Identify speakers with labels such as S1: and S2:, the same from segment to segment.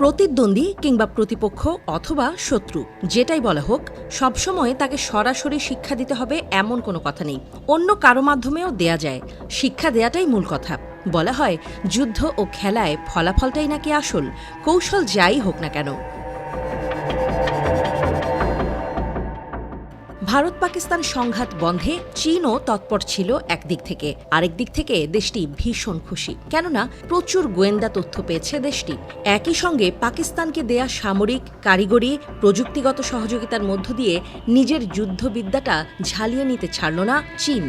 S1: প্রতিদ্বন্দ্বী কিংবা প্রতিপক্ষ অথবা শত্রু যেটাই বলা হোক, সবসময় তাকে সরাসরি শিক্ষা দিতে হবে এমন কোনো কথা নেই। অন্য কারো মাধ্যমেও দেয়া যায়, শিক্ষা দেয়াটাই মূল কথা। বলা হয় যুদ্ধ ও খেলায় ফলাফলটাই নাকি আসল, কৌশল যাই হোক না কেন। ভারত পাকিস্তান সংঘাত বন্ধে চীনও তৎপর ছিল একদিক থেকে, আরেক দিক থেকে দেশটি ভীষণ খুশি, কেননা প্রচুর গোয়েন্দা তথ্য পেয়েছে দেশটি। একই সঙ্গে পাকিস্তানকে দেয়া সামরিক, কারিগরি, প্রযুক্তিগত সহযোগিতার মধ্য দিয়ে নিজের যুদ্ধবিদ্যাটা ঝালিয়ে নিতে ছাড়ল না চীন।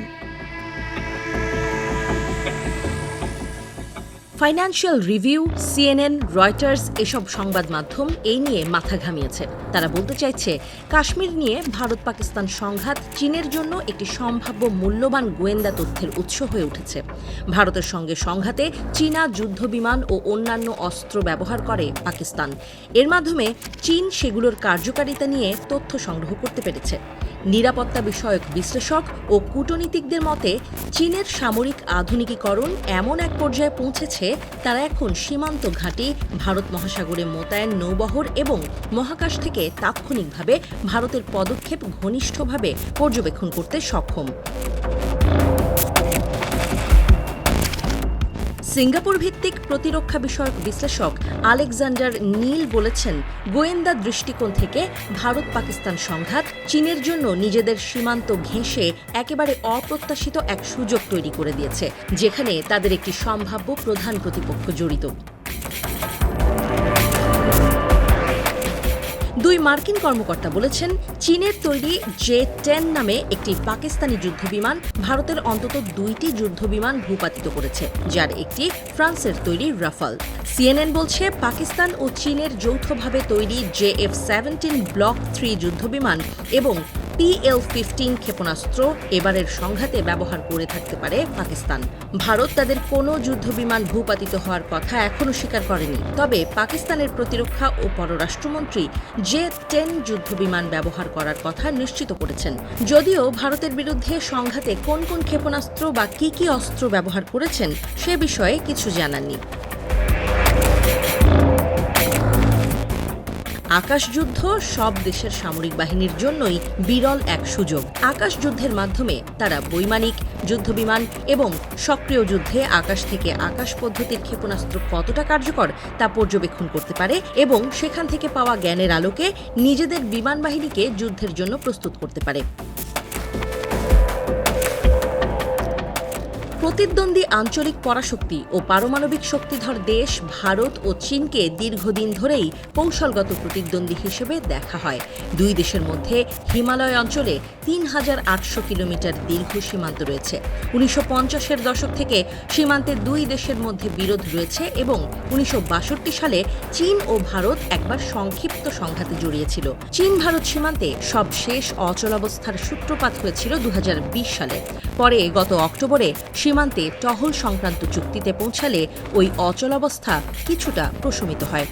S1: ফাইন্যান্সিয়াল রিভিউ, সিএনএন, রয়টার্স এসব সংবাদ মাধ্যম এই নিয়ে মাথা ঘামিয়েছে। তারা বলতে চাইছে, কাশ্মীর নিয়ে ভারত পাকিস্তান সংঘাত চীনের জন্য একটি সম্ভাব্য মূল্যবান গোয়েন্দা তথ্যের উৎস হয়ে উঠেছে। ভারতের সঙ্গে সংঘাতে চীনা যুদ্ধবিমান ও অন্যান্য অস্ত্র ব্যবহার করে পাকিস্তান। এর মাধ্যমে চীন সেগুলোর কার্যকারিতা নিয়ে তথ্য সংগ্রহ করতে পেরেছে। নিরাপত্তা বিষয়ক বিশ্লেষক ও কূটনীতিকদের মতে, চীনের সামরিক আধুনিকীকরণ এমন এক পর্যায়ে পৌঁছেছে, তারা এখন সীমান্ত ঘাঁটি, ভারত মহাসাগরে মোতায়েন নৌবহর এবং মহাকাশ থেকে তাৎক্ষণিকভাবে ভারতের পদক্ষেপ ঘনিষ্ঠভাবে পর্যবেক্ষণ করতে সক্ষম। সিঙ্গাপুর ভিত্তিক প্রতিরক্ষা বিষয়ক বিশ্লেষক আলেকজান্ডার নীল বলেছেন, গোয়েন্দা দৃষ্টিকোণ থেকে ভারত পাকিস্তান সংঘাত চীনের জন্য নিজেদের সীমান্ত ঘেঁষে একেবারে অপ্রত্যাশিত এক সুযোগ তৈরি করে দিয়েছে, যেখানে তাদের একটি সম্ভাব্য প্রধান প্রতিপক্ষ জড়িত। দুই মার্কিন কর্মকর্তা বলেছেন, চীনের তৈরি J-10 নামে একটি পাকিস্তানি যুদ্ধবিমান ভারতের অন্তত 2টি যুদ্ধবিমান ভূপাতিত করেছে, যার একটি ফ্রান্সের তৈরি রাফাল। সিএনএন বলছে, পাকিস্তান ও চীনের যৌথভাবে তৈরি JF-17 ব্লক 3 যুদ্ধবিমান এবং PL-15 ক্ষেপণাস্ত্র এবারের সংঘাতে ব্যবহার করে থাকতে পারে পাকিস্তান। ভারত তাদের কোনো যুদ্ধবিমান ভূপাতিত হওয়ার কথা এখনও স্বীকার করেনি, তবে পাকিস্তানের প্রতিরক্ষা ও পররাষ্ট্রমন্ত্রী J-10 যুদ্ধবিমান ব্যবহার করার কথা নিশ্চিত করেছেন। যদিও ভারতের বিরুদ্ধে সংঘাতে কোন কোন ক্ষেপণাস্ত্র বা কি অস্ত্র ব্যবহার করেছেন সে বিষয়ে কিছু জানাননি। আকাশযুদ্ধ সব দেশের সামরিক বাহিনীর জন্যই বিরল এক সুযোগ। আকাশ যুদ্ধের মাধ্যমে তারা বৈমানিক যুদ্ধবিমান এবং সক্রিয় যুদ্ধে আকাশ থেকে আকাশ পদ্ধতির ক্ষেপণাস্ত্র কতটা কার্যকর তা পর্যবেক্ষণ করতে পারে এবং সেখান থেকে পাওয়া জ্ঞানের আলোকে নিজেদের বিমান বাহিনীকে যুদ্ধের জন্য প্রস্তুত করতে পারে। প্রতিদ্বন্দ্বী আঞ্চলিক পরাশক্তি ও পারমাণবিক শক্তিধর দেশ ভারত ও চীনকে দীর্ঘদিন ধরেই কৌশলগত প্রতিদ্বন্দ্বী হিসেবে দেখা হয়। দুই দেশের মধ্যে হিমালয় অঞ্চলে ৩,৮০০ কিলোমিটার দীর্ঘ সীমান্ত রয়েছে। ১৯৫০-এর দশক থেকে সীমান্তে দুই দেশের মধ্যে বিরোধ রয়েছে এবং ১৯৬২ সালে চীন ও ভারত একবার সংক্ষিপ্ত সংঘাতে জড়িয়েছিল। চীন ভারত সীমান্তে সবশেষ অচলাবস্থার সূত্রপাত হয়েছিল ২০২০ সালে। পরে গত অক্টোবরে সীমান্তে টহল সংক্রান্ত চুক্তিতে পৌঁছালে ওই অচলাবস্থা কিছুটা প্রশমিত হয়।